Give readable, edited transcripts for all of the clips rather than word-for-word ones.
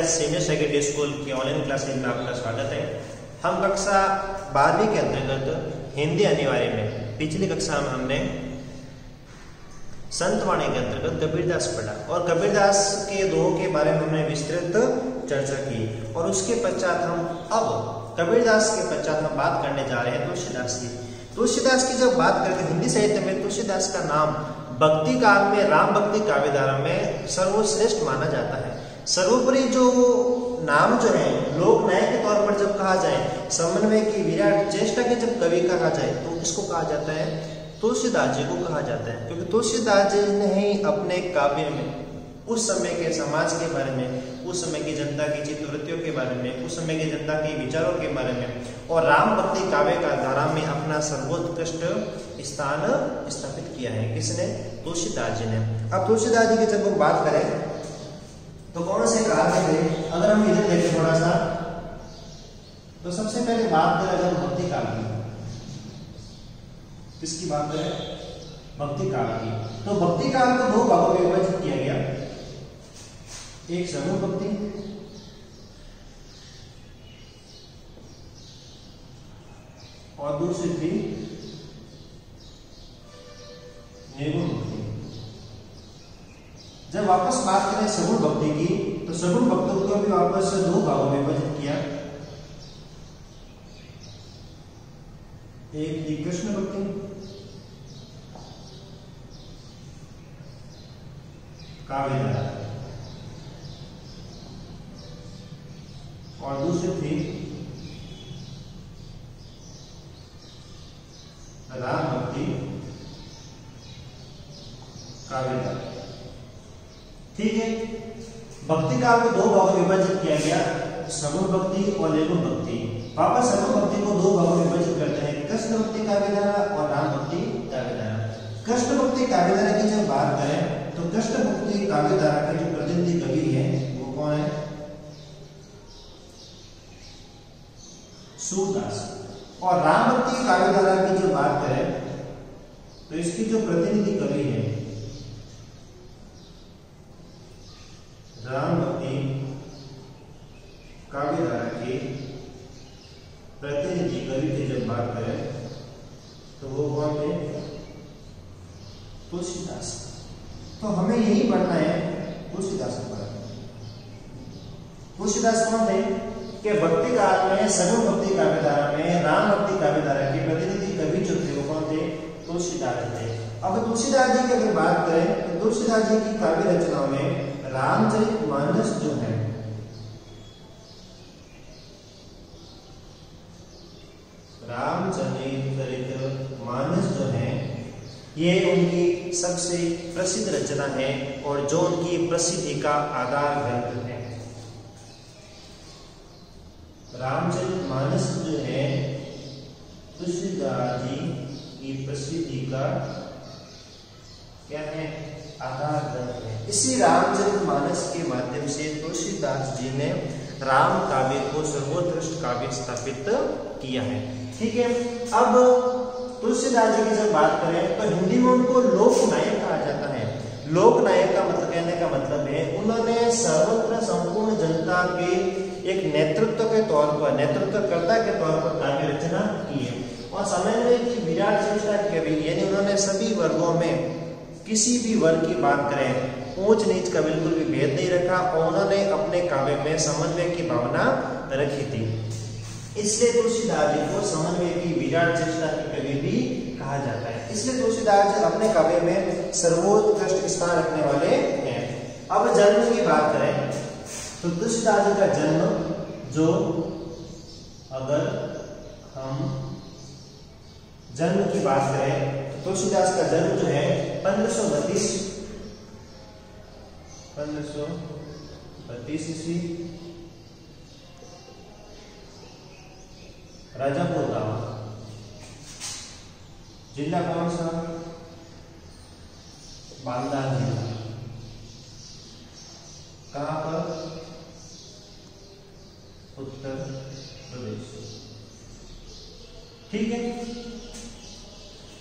Senior secondary school की online classes में आपका स्वागत है। हम कक्षा 12वीं के अंतर्गत हिंदी अनिवार्य में पिछली कक्षा में हमने संतवाणी के अंतर्गत कबीरदास पढ़ा और कबीरदास के दोहों के बारे में हमने विस्तृत चर्चा की और उसके पश्चात हम अब कबीरदास के पश्चात हम बात करने जा रहे हैं तुलसीदास की। तुलसीदास की जब बात करते हैं हिंदी साहित्य में तुलसीदास का नाम भक्ति काल में राम भक्ति काव्यधारा में सर्वश्रेष्ठ माना जाता है। सर्वोपरि जो नाम जो है लोक नायक के तौर पर जब कहा जाए, समन्वय की विराट चेष्टा के जब कवि कहा जाए तो इसको कहा जाता है तुलसीदास जी को कहा जाता है, क्योंकि तुलसीदास जी ने ही अपने काव्य में उस समय के समाज के बारे में, उस समय की जनता की चित्तवृत्तियों के बारे में, उस समय की जनता के विचारों के बारे में और राम भक्ति काव्य का धारा में अपना सर्वोत्कृष्ट स्थान स्थापित किया है। किसने? तुलसीदास जी ने। अब तुलसीदास जी की जब हम बात करें तो कौन से काल में थे? अगर हम इधर देखें थोड़ा सा तो सबसे पहले बात करें अगर भक्ति काल की, किसकी बात करें? भक्ति काल की। तो भक्ति काल को दो भागों में विभाजित किया गया, एक समूह भक्ति और दूसरी थी निर्गुण भक्ति। जब वापस बात करें सगुण भक्ति की तो सगुण भक्तों को भी वापस दो भागों में विभाजित किया, एक थी कृष्ण भक्ति काव्यधारा और दूसरी थी राम भक्ति काव्यधारा। ठीक है, भक्ति काल को दो भागों में विभाजित किया गया, सगुण भक्ति और निर्गुण भक्ति। वापस सगुण भक्ति को दो भागों में विभाजित करते हैं, कृष्ण भक्ति काव्यधारा और राम भक्ति काव्यधारा। कृष्ण भक्ति काव्यधारा की जब बात करें तो कृष्ण भक्ति काव्यधारा के जो प्रतिनिधि कवि है वो कौन है? सूरदास। और राम भक्ति काव्यधारा की जो बात करें तो इसकी जो प्रतिनिधि कवि है राम भक्ति काव्यधारा के प्रतिनिधि कवि की जब बात करें तो वो कौन है? तुलसीदास। तो हमें यही पढ़ना है तुलसीदास पर। तुलसीदास कौन थे कि भक्ति काल में सगुण भक्ति काव्यधारा में राम भक्ति काव्यधारा के प्रतिनिधि कवि जो थे वो कौन थे? तुलसीदास थे। अब तुलसीदास जी की अगर बात करें तो तुलसीदास जी की काव्य रचनाओं में रामचरितमानस जो है रामचरितमानस जो है ये उनकी सबसे प्रसिद्ध रचना है और जो उनकी प्रसिद्धि का आधार ग्रंथ है। रामचरितमानस जो है तुलसीदास जी की प्रसिद्धि का क्या है? आधार ग्रंथ है। इसी रामचरितमानस के माध्यम से तुलसीदास जी ने राम काव्य को सर्वोत्कृष्ट काव्य स्थापित किया है। ठीक है, अब तुलसीदास जी की जब बात करें तो हिंदी में उनको लोक नायक कहा जाता है। लोक नायक का मतलब कहने का मतलब है उन्होंने सर्वत्र संपूर्ण जनता के एक नेतृत्व के तौर पर, नेतृत्वकर्ता के तौर पर काव्य रचना की है और समन्वय की विराट चेष्टा कवि, यानी उन्होंने सभी वर्गों में किसी भी वर्ग की बात करें ऊंच नीच का बिल्कुल भी भेद नहीं रखा और उन्होंने अपने काव्य में समन्वय की भावना रखी थी। इसलिए तुलसीदास जी को समन्वय की विराट चेष्टा के कवि भी कहा जाता है। इसलिए तुलसीदास जी अपने काव्य में सर्वोत्कृष्ट स्थान रखने वाले हैं। अब जन्म की बात करें तो तुलसीदास जी का जन्म, जो अगर हम जन्म की बात करें तो तुलसीदास का जन्म जो है 1532 ईस्वी राजापुर गांव, जिला कौन सा? बांदा जिला। कहां पर? उत्तर प्रदेश। ठीक है,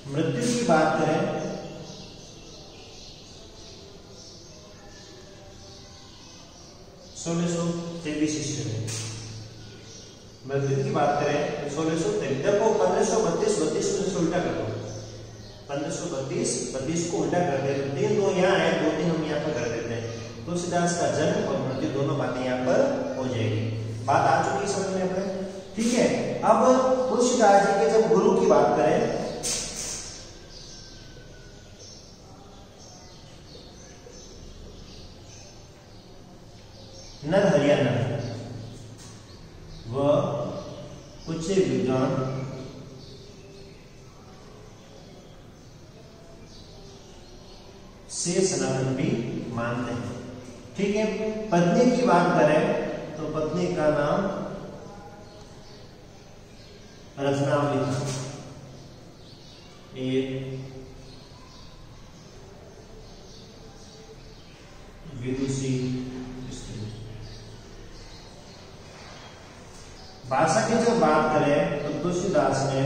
मृत्यु की बात करें 1600 13 शिष्य हैं। मृत्यु की बात करें तो 1623। देखो 1532 32 से उल्टा कर दो, 1532 32 को उल्टा कर दे तो 3 2 यहाँ है, 2 3 हम यहाँ पर कर देते हैं। तुलसीदास का जन्म और मृत्यु दोनों बातें यहाँ पर हो जाएगी। बात आ चुकी है समझ में अपने, ठीक है। अब तुलसीदास जी के जब गुरु की बात करें, नरहरियानंद व कुछ विद्वान से सनातन भी मानते हैं, ठीक है। पत्नी की बात करें तो पत्नी का नाम रत्नावली था, एक विदुषी स्त्री। भाषा की जब बात करें तो तुलसीदास ने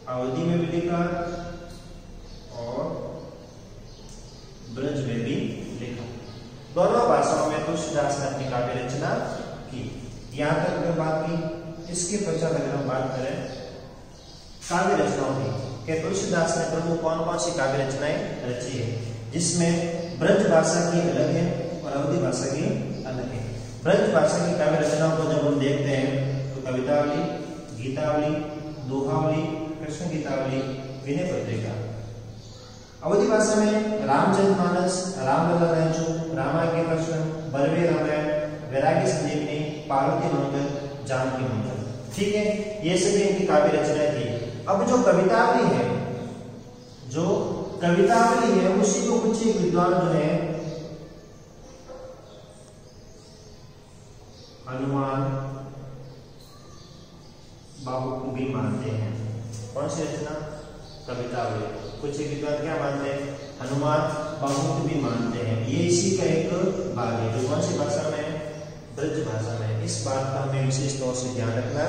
अवधि में भी लिखा और ब्रज में भी लिखा। दोनों भाषाओं में तुलसीदास ने अपनी काव्य रचना की। यहां तक मैं बात की। इसके पश्चात अगर हम बात करें काव्य रचनाओं की, कि तुलसीदास ने प्रमुख कौन कौन सी काव्य रचनाएं रची है, जिसमें ब्रज भाषा की अलग है और अवधि भाषा की अलग है। ब्रज भाषा की काव्य रचनाओं को जब हम देखते हैं तो कवितावली, गीतावली, दोहावली, कृष्ण गीतावली, विनय पत्रिका। अवधि भाषा में रामचरितमानस, रामलला रंजू, रामायण कृष्ण, बरवे रामायण, वैराग्य संजीवनी, पार्वती मंगल, जानकी मंगल, ठीक है। ये सभी इनकी काव्य रचनाएं थी। अब जो कवितावली है, जो कवितावली है उसी को कुछ विद्वान जो है हनुमान बाबू को भी मानते हैं। कौन सी रचना? कवितावली। कुछ विद्वान क्या मानते हैं? हनुमान बाबू को भी मानते हैं। ये इसी का एक भाग है। जो कौन सी भाषा में? ब्रज भाषा में। इस बात का हमें विशेष तौर से ध्यान रखना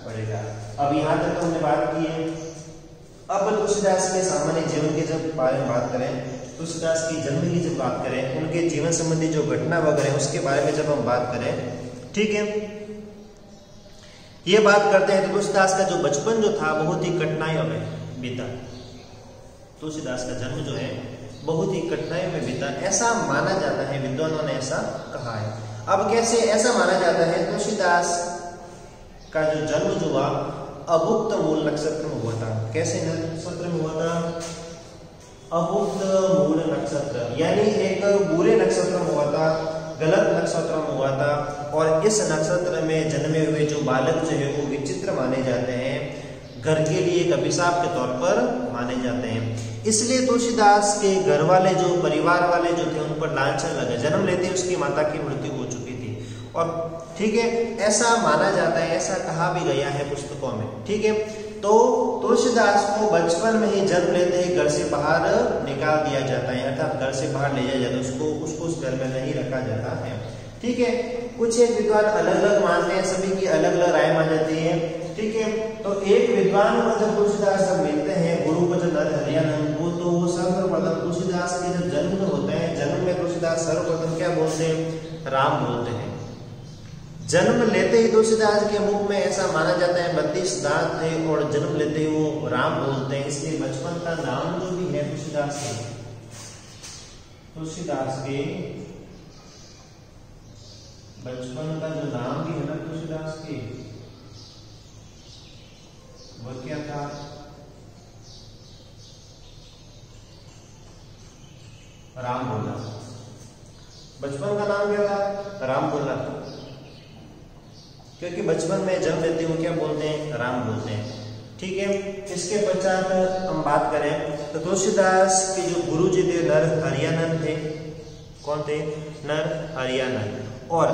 पड़ेगा। अब यहाँ तक हमने बात की है। अब तुलसीदास के सामान्य जीवन के जब बारे में बात करें, तुलसीदास की जन्म की जब बात करें, उनके जीवन संबंधी जो घटना वगैरह उसके बारे में जब हम बात करें, ठीक है, ये बात करते हैं तो तुलसीदास का जो बचपन जो था बहुत ही कठिनाइयों में बीता। तुलसीदास का जन्म जो है बहुत ही कठिनाइयों में बीता, ऐसा माना जाता है, विद्वानों ने ऐसा कहा है। अब कैसे ऐसा माना जाता है? तुलसीदास का जो जन्म जो हुआ अभुक्त मूल नक्षत्र में हुआ था। कैसे नक्षत्र में हुआ था? अभुक्त मूल नक्षत्र, यानी एक बुरे नक्षत्र में हुआ था, गलत नक्षत्र में हुआ था। और इस नक्षत्र में जन्मे हुए जो बालक जो है वो विचित्र माने जाते हैं, घर के लिए एक अभिशाप के तौर पर माने जाते हैं। इसलिए तुलसीदास के घर वाले जो परिवार वाले जो थे उन पर लांछन लगे। जन्म लेते उसकी माता की मृत्यु हो चुकी थी और ठीक है, ऐसा माना जाता है, ऐसा कहा भी गया है पुस्तकों में, ठीक है। तो तुलसीदास को बचपन में ही जन्म लेते ही घर से बाहर निकाल दिया जाता है, अर्थात घर से बाहर ले जाया जाता है, उसको उस घर में नहीं रखा जाता है, ठीक है। कुछ एक विद्वान अलग अलग मानते हैं, सभी की अलग अलग राय मान जाती है, ठीक है। तो एक विद्वान को जब तुलसीदास जब मिलते हैं, गुरु को जब नरहरियानंद को, तो वो सर्वप्रथम तुलसीदास के जब जन्म होते हैं, जन्म में तुलसीदास सर्वप्रथम क्या बोलते हैं? राम बोलते हैं। जन्म लेते ही तुलसीदास के मुख में ऐसा माना जाता है 32 दांत थे और जन्म लेते ही वो राम बोलते हैं। इसलिए बचपन का नाम जो भी है तुलसीदास के बचपन का जो नाम भी है ना तुलसीदास के, वह क्या था? राम बोला। बचपन का नाम क्या था? राम बोला, क्योंकि बचपन में जन्म लेते हुए क्या बोलते हैं? राम बोलते हैं, ठीक है। इसके पश्चात हम बात करें तो तुलसीदास के जो गुरु जी थे नरहरियानंद थे। कौन थे? नरहरियानंद। और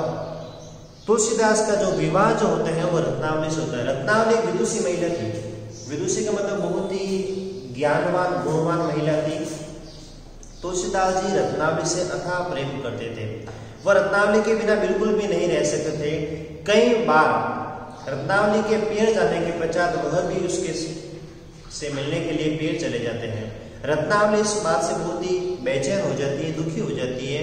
तुलसीदास का जो विवाह जो होता है वो रत्नावली से होता है। रत्नावली एक विदुषी महिला थी। विदुषी का मतलब बहुत ही ज्ञानवान गुणवान महिला थी। तुलसीदास जी रत्नावली से अथाह प्रेम करते थे। वह रत्नावली के बिना बिल्कुल भी नहीं रह सकते थे। कई बार रत्नावली के पेड़ जाने के पश्चात वह भी उसके से मिलने के लिए पेड़ चले जाते हैं। रत्नावली इस बात से बहुत ही बेचैन हो जाती है, दुखी हो जाती है।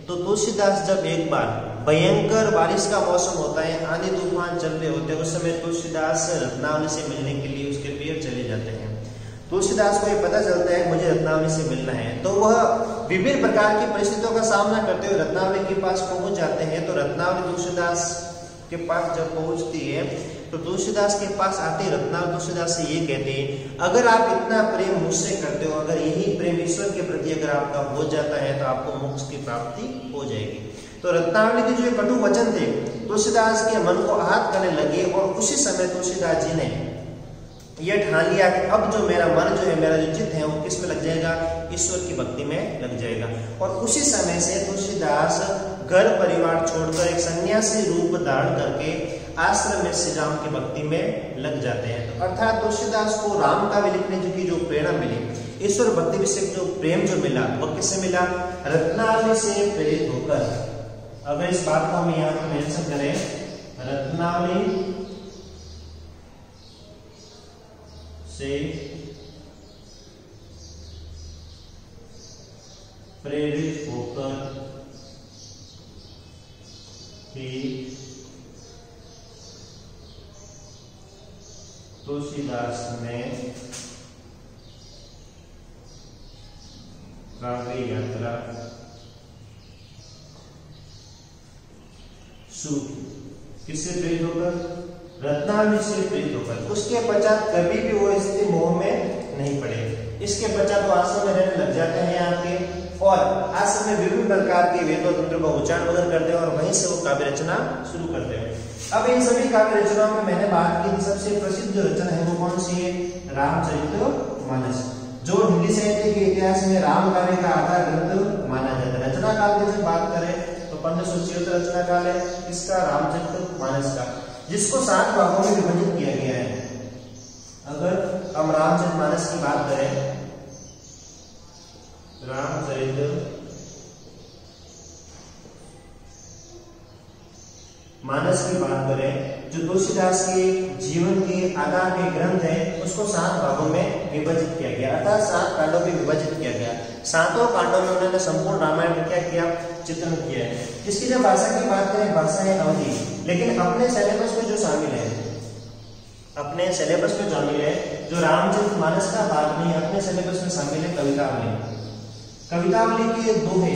तो तुलसीदास जब एक बार भयंकर बारिश का मौसम होता है, आंधी तूफान चल रहे होते हैं, उस समय तुलसीदास रत्नावली से मिलने के लिए उसके पेड़ चले जाते हैं। तुलसीदास को ये पता चलता है मुझे रत्नावली से मिलना है, तो वह विभिन्न प्रकार की परिस्थितियों का सामना करते हुए रत्नावली के पास पहुंच जाते हैं। तो रत्नावली तुलसीदास के पास जब पहुंचती है तो तुलसीदास के पास आते रत्नावली तुलसीदास से ये कहते हैं, अगर आप इतना प्रेम मुझसे करते हो, अगर यही प्रेम ईश्वर के प्रति अगर आपका हो जाता है तो आपको मोक्ष की प्राप्ति हो जाएगी। तो रत्नावली के जो कटु वचन थे तुलसीदास के मन को आहत करने लगे और उसी समय तुलसीदास जी ने यह ठान लिया कि अब जो मेरा मन जो है, मेरा जो चित्त है वो किस में लग जाएगा, ईश्वर की भक्ति में लग जाएगा। और उसी समय से तुलसीदास घर परिवार छोड़कर एक सन्यासी रूप धारण करके आश्रम में श्री राम की भक्ति में लग जाते हैं। तो अर्थात तुलसीदास को राम काव्य लिखने की जो प्रेरणा मिली, ईश्वर भक्ति विषय जो प्रेम जो मिला, वो किससे मिला, रत्नावली से प्रेरित होकर। अगर इस बात को हम यहाँ पर मेंशन करें, रत्नावली से प्रेरित होकर ही तुलसीदास ने काव्य यात्रा शुरू की। किससे प्रेरित होकर, रत्नावली से प्रेरित होकर। उसके पश्चात कभी भी वो इसके मोह में नहीं पड़े। इसके पश्चात वो आश्रम में रहने लग जाते हैं यहाँ के, और आश्रम में विभिन्न प्रकार के वेदों तंत्र का उच्चारण वगैरह करते हैं और वहीं से वो काव्य रचना शुरू करते हैं। अब इन सभी काव्य रचनाओं में मैंने बात की थी, सबसे प्रसिद्ध जो रचना है वो कौन सी है, रामचरितमानस, जो हिंदी साहित्य के इतिहास में राम काव्य का आधार ग्रंथ माना जाता है। रचना काल की जब बात करें तो 1576 रचना काल है इसका, रामचरितमानस का, जिसको 7 भागों में विभाजित किया गया है। अगर हम रामचरितमानस की बात करें, मानस की बात करें, जो तुलसीदास के जीवन के आधार के ग्रंथ है, उसको 7 भागों में विभाजित किया गया, अर्थात 7 कांडों में विभाजित किया गया। 7 कांडों में उन्होंने संपूर्ण रामायण में क्या किया, चित्रण किया है। इसकी जब भाषा की बात करें, भाषा है अवधी, लेकिन अपने सिलेबस में जो शामिल है, अपने सिलेबस में शामिल है, जो रामचरितमानस का भाग नहीं, अपने सिलेबस में शामिल है कवितावली। कवितावली के दोहे,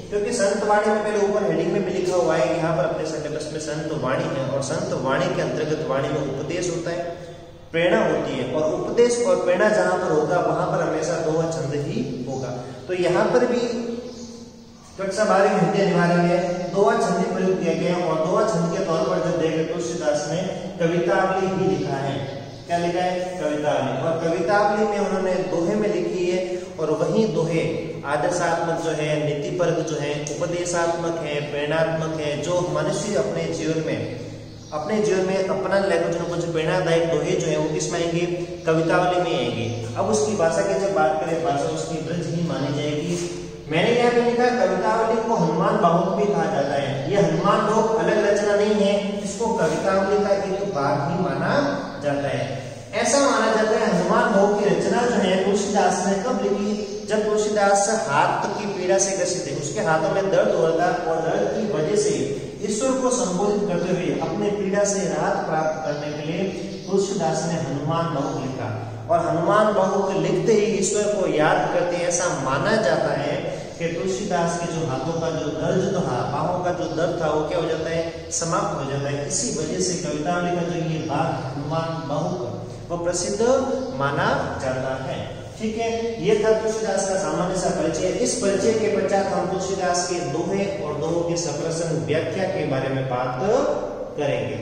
क्योंकि संत वाणी में पहले ऊपर हेडिंग में भी लिखा हुआ है, यहाँ पर अपने सिलेबस में संत वाणी है, और संत वाणी के अंतर्गत वाणी में उपदेश होता है, प्रेरणा होती है, और उपदेश और प्रेरणा जहां पर होगा वहां पर हमेशा दोहा छंद ही होगा। तो यहाँ पर भी कक्षा 12 में हिंदी अनिवार्य है, दोहा छंद प्रयोग किया गया, और दोहा छंद के तौर पर जब देखें तुलसीदास ने कवितावली ही लिखा है। क्या लिखा है, कवितावली, और कवितावली में उन्होंने दोहे में लिखी है, और वही दोहे आदर्शात्मक जो है, नीतिपरक जो है, उपदेशात्मक है, प्रेरणात्मक है, जो मनुष्य अपने जीवन में अपना कुछ न कुछ प्रेरणादायक दोहे जो है वो किसमें आएंगे, कवितावली में आएंगे। अब उसकी भाषा की जब बात करें, भाषा उसकी ब्रज ही मानी जाएगी। मैंने यहाँ पे लिखा, कवितावली को हनुमान बाहुक भी कहा जाता है। ये हनुमान बाहुक अलग रचना नहीं है, इसको कवितावली का एक भाग ही माना जाता है। ऐसा माना जाता है हनुमान बाहुक की रचना जो है तुलसीदास ने कब लिखी, जब तुलसीदास हाथ की पीड़ा से ग्रसित थे, उसके हाथों में दर्द हो रहा था, और दर्द की वजह से ईश्वर को संबोधित करते हुए अपने पीड़ा से राहत प्राप्त करने के लिए तुलसीदास ने हनुमान बाहुक लिखा, और हनुमान बाहुक लिखते ही ईश्वर को याद करते, ऐसा माना जाता है कि तुलसीदास के जो हाथों का जो दर्द था, बाहों का जो दर्द था, वो क्या हो जाता है, समाप्त हो जाता है। इसी वजह से कवितावली का जो ये भाग हनुमान बाहुक वो प्रसिद्ध माना जाता है। ठीक है, ये था तुलसीदास का सामान्य सा परिचय। इस परिचय के पश्चात हम तुलसीदास के दोहे और दोहों के सप्रसन व्याख्या के बारे में बात करेंगे।